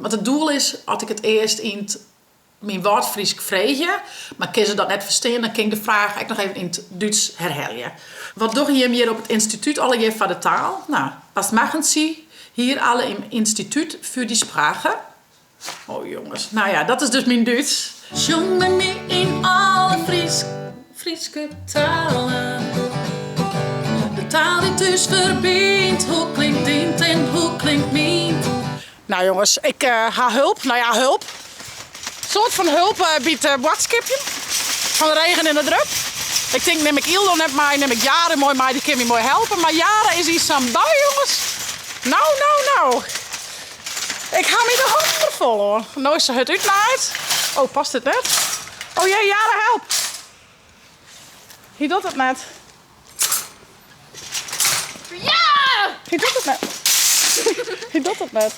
Want het doel is, als ik het eerst in het mijn woord Fries vreeg, maar kun ze dat net verstaan, dan kan ik de vraag eigenlijk nog even in het Duits herhalen. Wat doen je hier op het instituut alle jaar van de taal? Nou, wat maken ze hier alle im instituut voor die sprache? Oh jongens, nou ja, dat is dus mijn Duits. Jong met me in alle Frieske talen. De taal die dus verbindt, hoe klinkt dient en hoe klinkt meent. Nou jongens, ik ga hulp. Nou ja, hulp. Soort van hulp biedt boodschapje. Van de regen in de drup. Ik denk, neem ik Ildo net mee, neem ik Jaren mooi mee, die kan me mooi helpen. Maar Jaren is iets aan daar, jongens. Nou. Ik ga me de handen vol, hoor. Nou is ze het uitnaaid. Oh, past het net? Oh jee, Jaren, help. Hij doet het net. Ja! Hij doet het net. Hij doet het net.